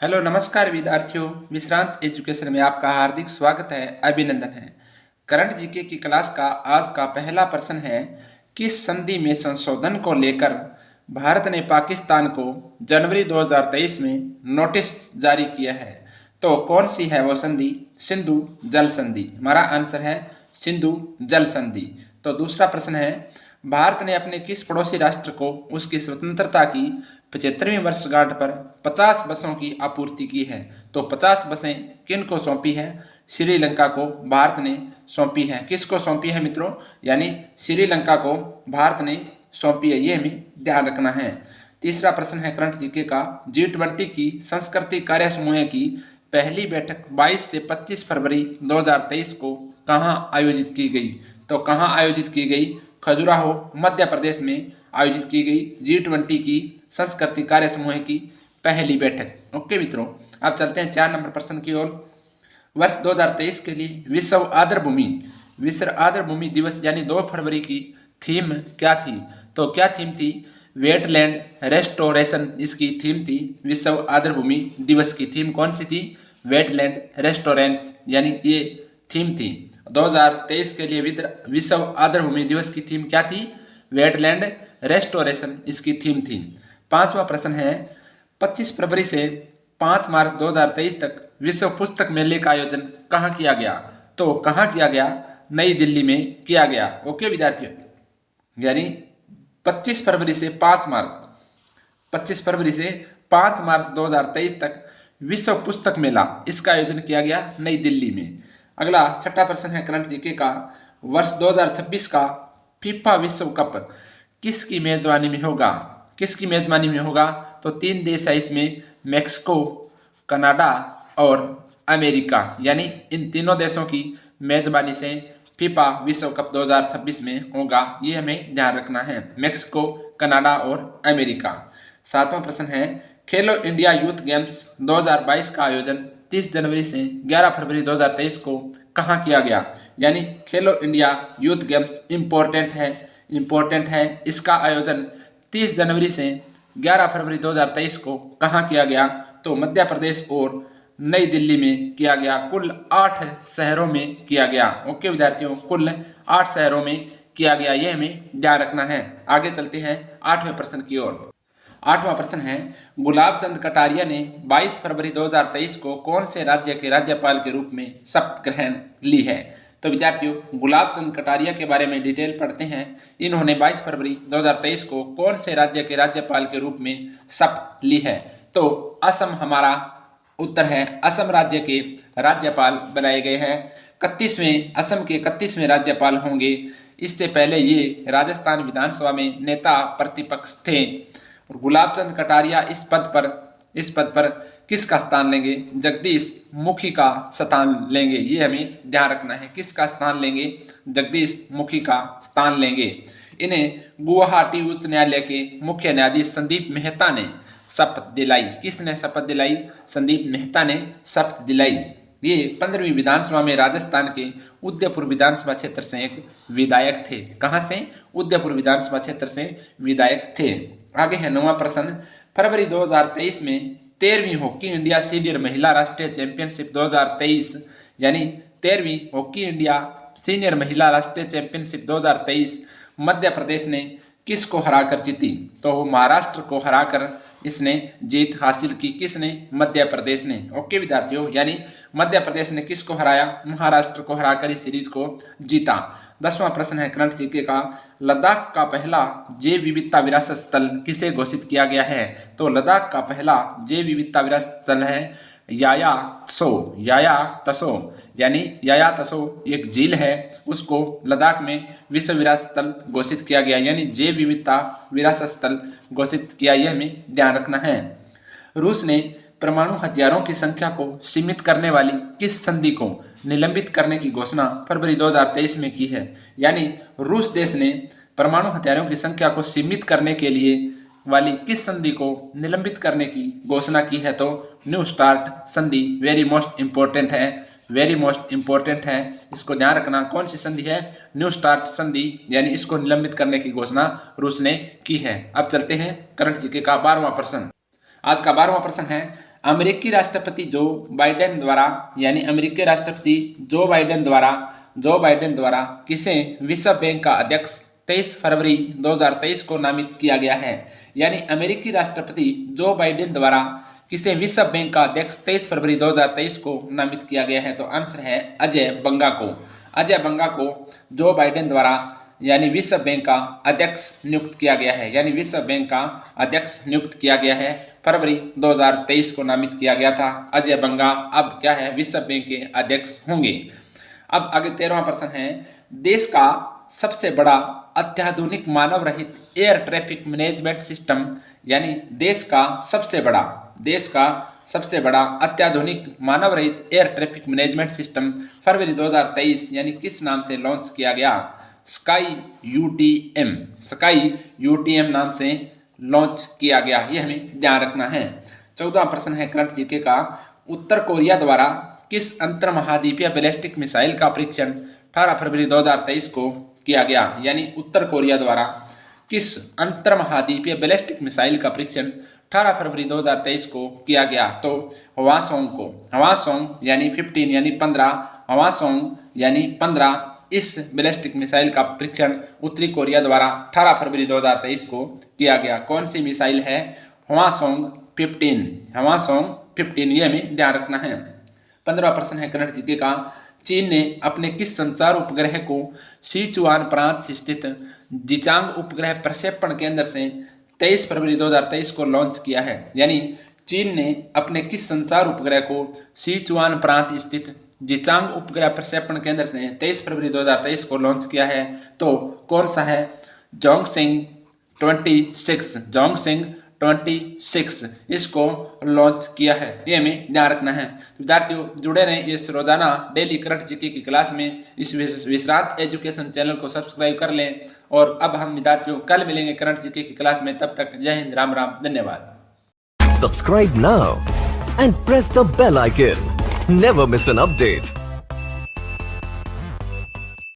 Hello नमस्कार विद्यार्थियों, विश्रांत education में आपका हार्दिक स्वागत है, अभिनंदन है। करंट जीके की क्लास का आज का पहला प्रश्न है, किस संधि में संशोधन को लेकर भारत ने पाकिस्तान को जनवरी 2023 में नोटिस जारी किया है। तो कौन सी है वो संधि? सिंधु जल संधि। हमारा आंसर है सिंधु जल संधि। तो दूसरा प्रश्न है, भारत ने अपने किस पड़ोसी राष्ट्र को उसकी स्वतंत्रता की 75वीं वर्षगांठ पर 50 बसों की आपूर्ति की है? तो 50 बसें किन को सौंपी है? श्रीलंका को भारत ने सौंपी है। किसको सौंपी है मित्रों? यानी श्रीलंका को भारत ने सौंपी है, ये हमें ध्यान रखना है। तीसरा प्रश्न है करंट जीके का, G20 की संस्कृति कार्य समूह की पहली बैठक 22 से 25 फरवरी 2023 को कहाँ आयोजित की गई? तो कहाँ आयोजित की गई? खजुराहो मध्य प्रदेश में आयोजित की गई G20 की संस्कृति कार्य समूह की पहली बैठक। ओके मित्रों, अब चलते हैं 4 नंबर प्रश्न की ओर। वर्ष 2023 के लिए विश्व आर्द्र भूमि दिवस यानी 2 फरवरी की थीम क्या थी? तो क्या थीम थी? वेटलैंड रेस्टोरेशन इसकी थीम थी। विश्व आर्द्र भूमि दिवस की थीम कौन सी थी? वेटलैंड रेस्टोरेंट्स यानी ये थीम थी। 2023 के लिए विश्व आर्द्र भूमि दिवस की थीम क्या थी? वेटलैंड रेस्टोरेशन इसकी थीम थी। 5वां प्रश्न है, 25 फरवरी से 5 मार्च 2023 तक विश्व पुस्तक मेले का आयोजन कहाँ किया गया? तो कहाँ किया गया? नई दिल्ली में किया गया। ओके विद्यार्थियों, यानी 25 फरवरी से 5 मार्च 2023 तक विश्व पुस्तक मेला इसका आयोजन किया गया नई दिल्ली में। अगला 6ठा प्रश्न है करंट जीके का, वर्ष 2026 का फीफा विश्व कप किसकी मेजबानी में होगा? किसकी मेजबानी में होगा? तो 3 देश है इसमें, मैक्सिको, कनाडा और अमेरिका, यानी इन तीनों देशों की मेजबानी से फीफा विश्व कप 2026 में होगा, ये हमें ध्यान रखना है। मैक्सिको, कनाडा और अमेरिका। 7वां प्रश्न है, खेलो इंडिया यूथ गेम्स 2022 का आयोजन 30 जनवरी से 11 फरवरी 2023 को कहाँ किया गया? यानी खेलो इंडिया यूथ गेम्स इम्पोर्टेंट है, इसका आयोजन 30 जनवरी से 11 फरवरी 2023 को कहाँ किया गया? तो मध्य प्रदेश और नई दिल्ली में किया गया। कुल 8 शहरों में किया गया। ओके विद्यार्थियों, कुल 8 शहरों में किया गया, ये हमें ध्यान रखना है। आगे चलते हैं 8वें प्रश्न की ओर। 8वां प्रश्न है, गुलाब चंद कटारिया ने 22 फरवरी 2023 को कौन से राज्य के राज्यपाल के रूप में शपथ ग्रहण ली है? तो विद्यार्थियों, गुलाब चंद कटारिया के बारे में डिटेल पढ़ते हैं। इन्होंने 22 फरवरी 2023 को कौन से राज्य के राज्यपाल के रूप में शपथ ली है? तो असम हमारा उत्तर है। असम राज्य के राज्यपाल बनाए गए हैं। 31वें असम के 31वें राज्यपाल होंगे। इससे पहले ये राजस्थान विधानसभा में नेता प्रतिपक्ष थे। और गुलाब चंद कटारिया इस पद पर किसका स्थान लेंगे? जगदीश मुखी का स्थान लेंगे, ये हमें ध्यान रखना है। किसका स्थान लेंगे? जगदीश मुखी का स्थान लेंगे। इन्हें गुवाहाटी उच्च न्यायालय के मुख्य न्यायाधीश संदीप मेहता ने शपथ दिलाई। किसने शपथ दिलाई? संदीप मेहता ने शपथ दिलाई। ये 15वीं विधानसभा में राजस्थान के उदयपुर विधानसभा क्षेत्र से एक विधायक थे। कहाँ से? उदयपुर विधानसभा क्षेत्र से विधायक थे। आगे है 9वां प्रश्न, फरवरी 2023 में 13वीं हॉकी इंडिया सीनियर महिला राष्ट्रीय चैंपियनशिप 2023 यानी 13वीं हॉकी इंडिया सीनियर महिला राष्ट्रीय चैंपियनशिप 2023 मध्य प्रदेश ने किसको हराकर जीती? तो महाराष्ट्र को हराकर इसने जीत हासिल की। किसने? मध्य प्रदेश ने। ओके विद्यार्थियों, यानी मध्य प्रदेश ने किसको हराया? महाराष्ट्र को हराकर इस सीरीज को जीता। 10वां प्रश्न है करंट जीके का, लद्दाख का पहला जैव विविधता विरासत स्थल किसे घोषित किया गया है? तो लद्दाख का पहला जैव विविधता विरासत स्थल है याया तसो यानी याया तसो एक झील है, उसको लद्दाख में विश्व विरासत स्थल घोषित किया गया, यानी जैव विविधता विरासत स्थल घोषित किया, यह हमें ध्यान रखना है। रूस ने परमाणु हथियारों की संख्या को सीमित करने वाली किस संधि को निलंबित करने की घोषणा फरवरी 2023 में की है? यानी रूस देश ने परमाणु हथियारों की संख्या को सीमित करने के लिए वाली किस संधि को निलंबित करने की घोषणा की है? तो न्यू स्टार्ट संधि वेरी मोस्ट इंपॉर्टेंट है, इसको ध्यान रखना। कौन सी संधि है? न्यू स्टार्ट संधि, यानी इसको निलंबित करने की घोषणा रूस ने की है। अब चलते हैं करंट जीके का 12वां प्रश्न। आज का 12वां प्रश्न है, अमेरिकी राष्ट्रपति जो बाइडेन द्वारा यानी अमेरिकी राष्ट्रपति जो बाइडेन द्वारा किसे विश्व बैंक का अध्यक्ष 23 फरवरी 2023 को नामित किया गया है। यानी अमेरिकी राष्ट्रपति जो बाइडेन द्वारा किसे विश्व बैंक का अध्यक्ष 23 फरवरी 2023 को नामित किया गया है। तो आंसर है अजय बंगा को। अजय बंगा को जो बाइडेन द्वारा यानी विश्व बैंक का अध्यक्ष नियुक्त किया गया है। यानी विश्व बैंक का अध्यक्ष नियुक्त किया गया है, फरवरी 2023 को नामित किया गया था। अजय बंगा अब क्या है, विश्व बैंक के अध्यक्ष होंगे। अब आगे 13वां प्रश्न है, देश का सबसे बड़ा अत्याधुनिक मानव रहित एयर ट्रैफिक मैनेजमेंट सिस्टम यानी देश का सबसे बड़ा अत्याधुनिक मानव रहित एयर ट्रैफिक मैनेजमेंट सिस्टम फरवरी 2023 यानी किस नाम से लॉन्च किया गया? स्काई यूटीएम नाम से लॉन्च किया गया, ये हमें ध्यान रखना है। 14वां प्रश्न है करंट जीके का, उत्तर कोरिया द्वारा किस अंतर महाद्वीपीय बैलिस्टिक मिसाइल का परीक्षण 18 फरवरी 2023 को किया गया? यानी उत्तर कोरिया द्वारा किस अंतर महाद्वीपीय बैलिस्टिक मिसाइल का परीक्षण 18 फरवरी 2023 को किया गया? तो हवासोंग यानी 15 यानी 15, हवासोंग यानी 15 इस बैलिस्टिक मिसाइल का परीक्षण उत्तरी कोरिया द्वारा 18 फरवरी 2023 को किया गया। कौन सी मिसाइल है? हवासोंग 15, ये हमें ध्यान रखना है। 15वां प्रश्न है करंट जीके का, चीन ने अपने किस संचार उपग्रह को सिचुआन प्रांत स्थित जिचांग उपग्रह प्रक्षेपण केंद्र से 23 फरवरी 2023 को लॉन्च किया है? यानी चीन ने अपने किस संचार उपग्रह को सिचुआन प्रांत स्थित जिचांग उपग्रह प्रक्षेपण केंद्र से 23 फरवरी 2023 को लॉन्च किया है? तो कौन सा है? जोंगसिंग 26 इसको लॉन्च किया है, ये हमें ध्यान रखना है। विद्यार्थियों जुड़े रहें इस रोजाना डेली करंट जीके की क्लास में। इस विश्रांत एजुकेशन चैनल को सब्सक्राइब कर लें। और अब हम विद्यार्थियों कल मिलेंगे करंट जीके की क्लास में, तब तक जय हिंद, राम राम, धन्यवाद। Subscribe now and press the bell icon. Never miss an update.